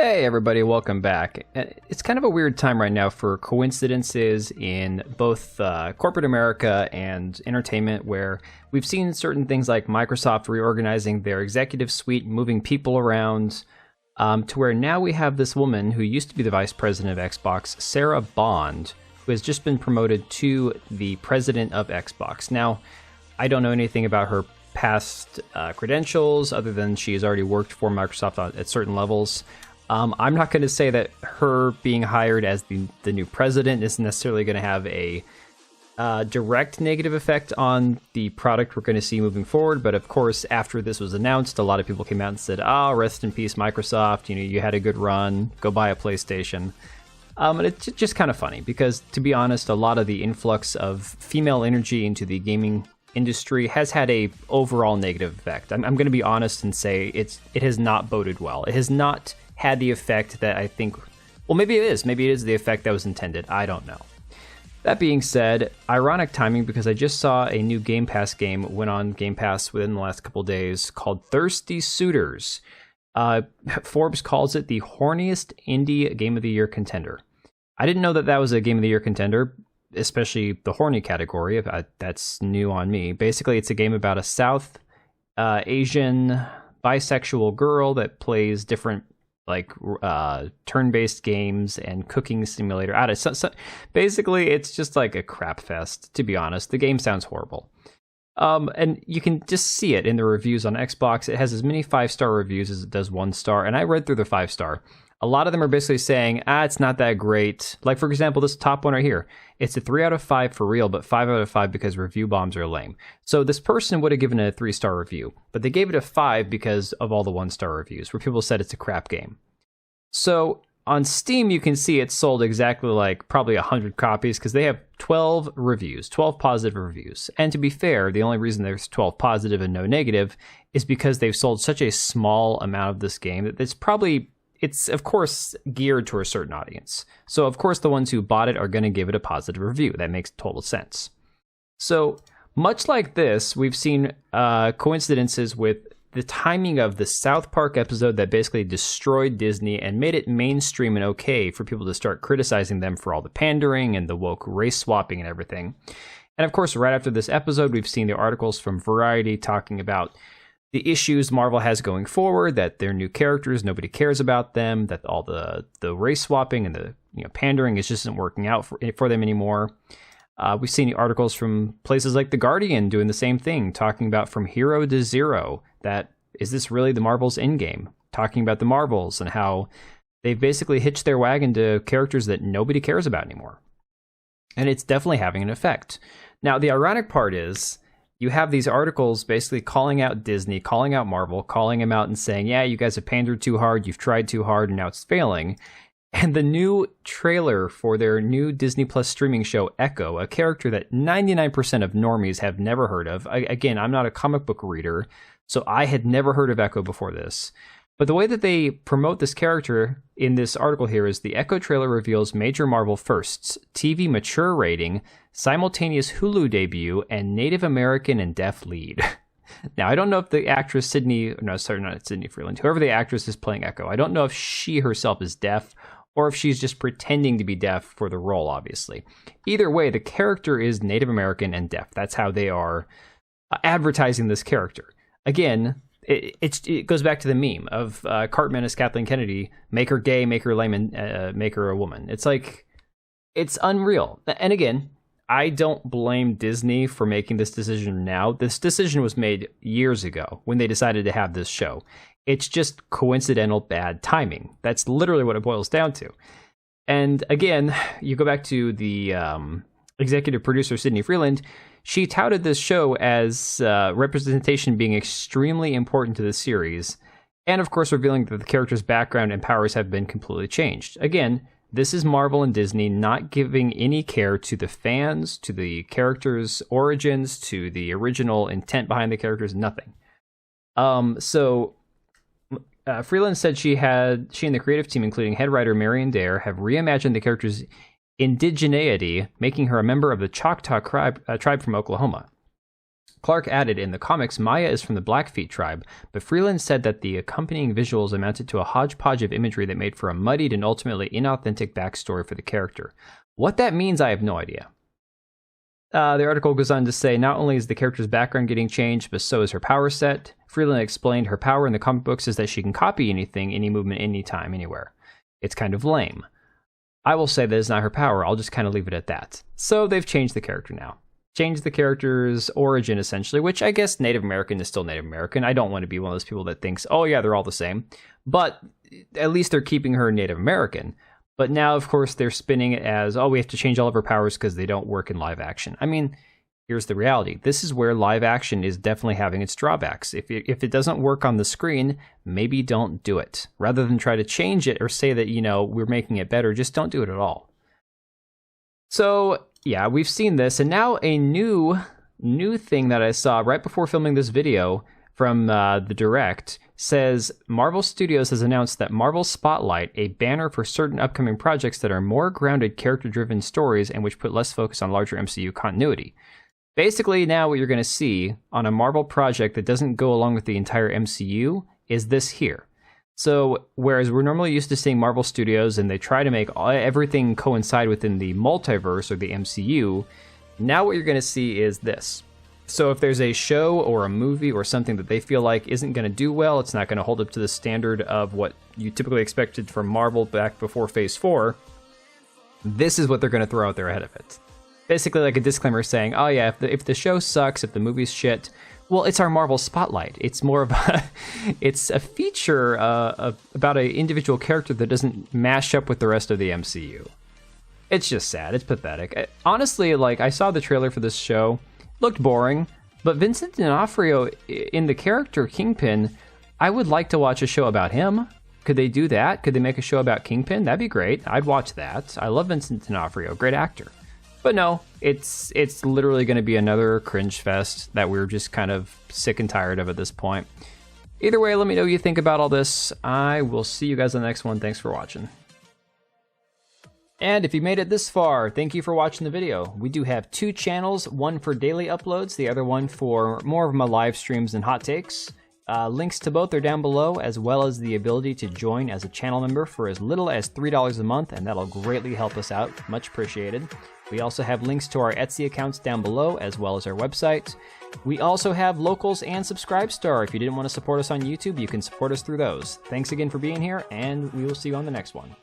Hey everybody, welcome back. It's kind of a weird time right now for coincidences in both corporate America and entertainment, where we've seen certain things like Microsoft reorganizing their executive suite, moving people around, to where now we have this woman who used to be the vice president of Xbox, Sarah Bond, who has just been promoted to the president of Xbox. Now, I don't know anything about her past credentials other than she has already worked for Microsoft at certain levels. I'm not going to say that her being hired as the new president is necessarily going to have a direct negative effect on the product we're going to see moving forward. But of course, after this was announced, a lot of people came out and said, "Oh, rest in peace, Microsoft. You know, you had a good run. Go buy a PlayStation." And it's just kind of funny because, to be honest, a lot of the influx of female energy into the gaming industry has had a overall negative effect. I'm going to be honest and say it has not boded well. It has not had the effect that I think, well, maybe it is. Maybe it is the effect that was intended. I don't know. That being said, ironic timing because I just saw a new Game Pass game went on Game Pass within the last couple days called Thirsty Suitors. Forbes calls it the horniest indie Game of the Year contender. I didn't know that that was a Game of the Year contender, especially the horny category. That's new on me. Basically, it's a game about a South Asian bisexual girl that plays different turn-based games and cooking simulator. Basically, it's just like a crap fest, to be honest. The game sounds horrible. And you can just see it in the reviews on Xbox. It has as many 5-star reviews as it does 1-star, and I read through the 5-star. A lot of them are basically saying, it's not that great. Like, for example, this top one right here. It's a 3 out of 5 for real, but 5 out of 5 because review bombs are lame. So this person would have given it a 3-star review, but they gave it a 5 because of all the 1-star reviews, where people said it's a crap game. So on Steam, you can see it's sold exactly like probably 100 copies because they have 12 reviews, 12 positive reviews. And to be fair, the only reason there's 12 positive and no negative is because they've sold such a small amount of this game that it's of course geared to a certain audience. So of course the ones who bought it are going to give it a positive review. That makes total sense. So much like this, we've seen coincidences with the timing of the South Park episode that basically destroyed Disney and made it mainstream and okay for people to start criticizing them for all the pandering and the woke race swapping and everything. And of course, right after this episode, we've seen the articles from Variety talking about the issues Marvel has going forward, that their new characters, nobody cares about them, that all the race swapping and the pandering just isn't working out for them anymore. We've seen articles from places like The Guardian doing the same thing, talking about from hero to zero, that is this really the Marvels endgame? Talking about the Marvels and how they've basically hitched their wagon to characters that nobody cares about anymore. And it's definitely having an effect. Now, the ironic part is, you have these articles basically calling out Disney, calling out Marvel, calling them out and saying, yeah, you guys have pandered too hard, you've tried too hard, and now it's failing. And the new trailer for their new Disney Plus streaming show, Echo, a character that 99% of normies have never heard of. Again, I'm not a comic book reader, so I had never heard of Echo before this. But the way that they promote this character in this article here is the Echo trailer reveals major Marvel firsts, TV mature rating, simultaneous Hulu debut, and Native American and deaf lead. Now, I don't know if the actress not Sydney Freeland, whoever the actress is playing Echo, I don't know if she herself is deaf or if she's just pretending to be deaf for the role, obviously. Either way, the character is Native American and deaf. That's how they are advertising this character. Again, it goes back to the meme of Cartman as Kathleen Kennedy, make her gay, make her lame, and make her a woman. It's like, it's unreal. And again, I don't blame Disney for making this decision now. This decision was made years ago when they decided to have this show. It's just coincidental bad timing. That's literally what it boils down to. And again, you go back to the executive producer, Sydney Freeland. She touted this show as representation being extremely important to the series, and of course revealing that the character's background and powers have been completely changed. Again, this is Marvel and Disney not giving any care to the fans, to the characters' origins, to the original intent behind the characters, nothing. Freeland said she and the creative team, including head writer Marion Dare, have reimagined the character's indigeneity, making her a member of the Choctaw tribe from Oklahoma. Clark added, in the comics, Maya is from the Blackfeet tribe, but Freeland said that the accompanying visuals amounted to a hodgepodge of imagery that made for a muddied and ultimately inauthentic backstory for the character. What that means, I have no idea. The article goes on to say, not only is the character's background getting changed, but so is her power set. Freeland explained her power in the comic books is that she can copy anything, any movement, anytime, anywhere. It's kind of lame. I will say that is not her power, I'll just kind of leave it at that. So they've changed the character now. Changed the character's origin, essentially, which I guess Native American is still Native American. I don't want to be one of those people that thinks, oh yeah, they're all the same. But at least they're keeping her Native American. But now, of course, they're spinning it as, oh, we have to change all of her powers because they don't work in live action. I mean, here's the reality. This is where live action is definitely having its drawbacks. If it doesn't work on the screen, maybe don't do it. Rather than try to change it or say that, we're making it better, just don't do it at all. So, yeah, we've seen this, and now a new thing that I saw right before filming this video from the Direct says Marvel Studios has announced that Marvel Spotlight, a banner for certain upcoming projects that are more grounded, character-driven stories and which put less focus on larger MCU continuity. Basically, now what you're going to see on a Marvel project that doesn't go along with the entire MCU is this here. So, whereas we're normally used to seeing Marvel Studios and they try to make everything coincide within the multiverse or the MCU, now what you're going to see is this. So if there's a show or a movie or something that they feel like isn't going to do well, it's not going to hold up to the standard of what you typically expected from Marvel back before Phase 4, this is what they're going to throw out there ahead of it. Basically like a disclaimer saying, oh yeah, if the show sucks, if the movie's shit, well, it's our Marvel Spotlight. It's more of it's a feature about an individual character that doesn't mash up with the rest of the MCU. It's just sad. It's pathetic. Honestly, like, I saw the trailer for this show. Looked boring, but Vincent D'Onofrio in the character Kingpin, I would like to watch a show about him. Could they do that? Could they make a show about Kingpin? That'd be great. I'd watch that. I love Vincent D'Onofrio, great actor. But no, it's literally going to be another cringe fest that we're just kind of sick and tired of at this point. Either way, let me know what you think about all this. I will see you guys on the next one. Thanks for watching. And if you made it this far, thank you for watching the video. We do have 2 channels, one for daily uploads, the other one for more of my live streams and hot takes. Links to both are down below, as well as the ability to join as a channel member for as little as $3 a month, and that'll greatly help us out. Much appreciated. We also have links to our Etsy accounts down below, as well as our website. We also have Locals and Subscribestar. If you didn't want to support us on YouTube, you can support us through those. Thanks again for being here, and we will see you on the next one.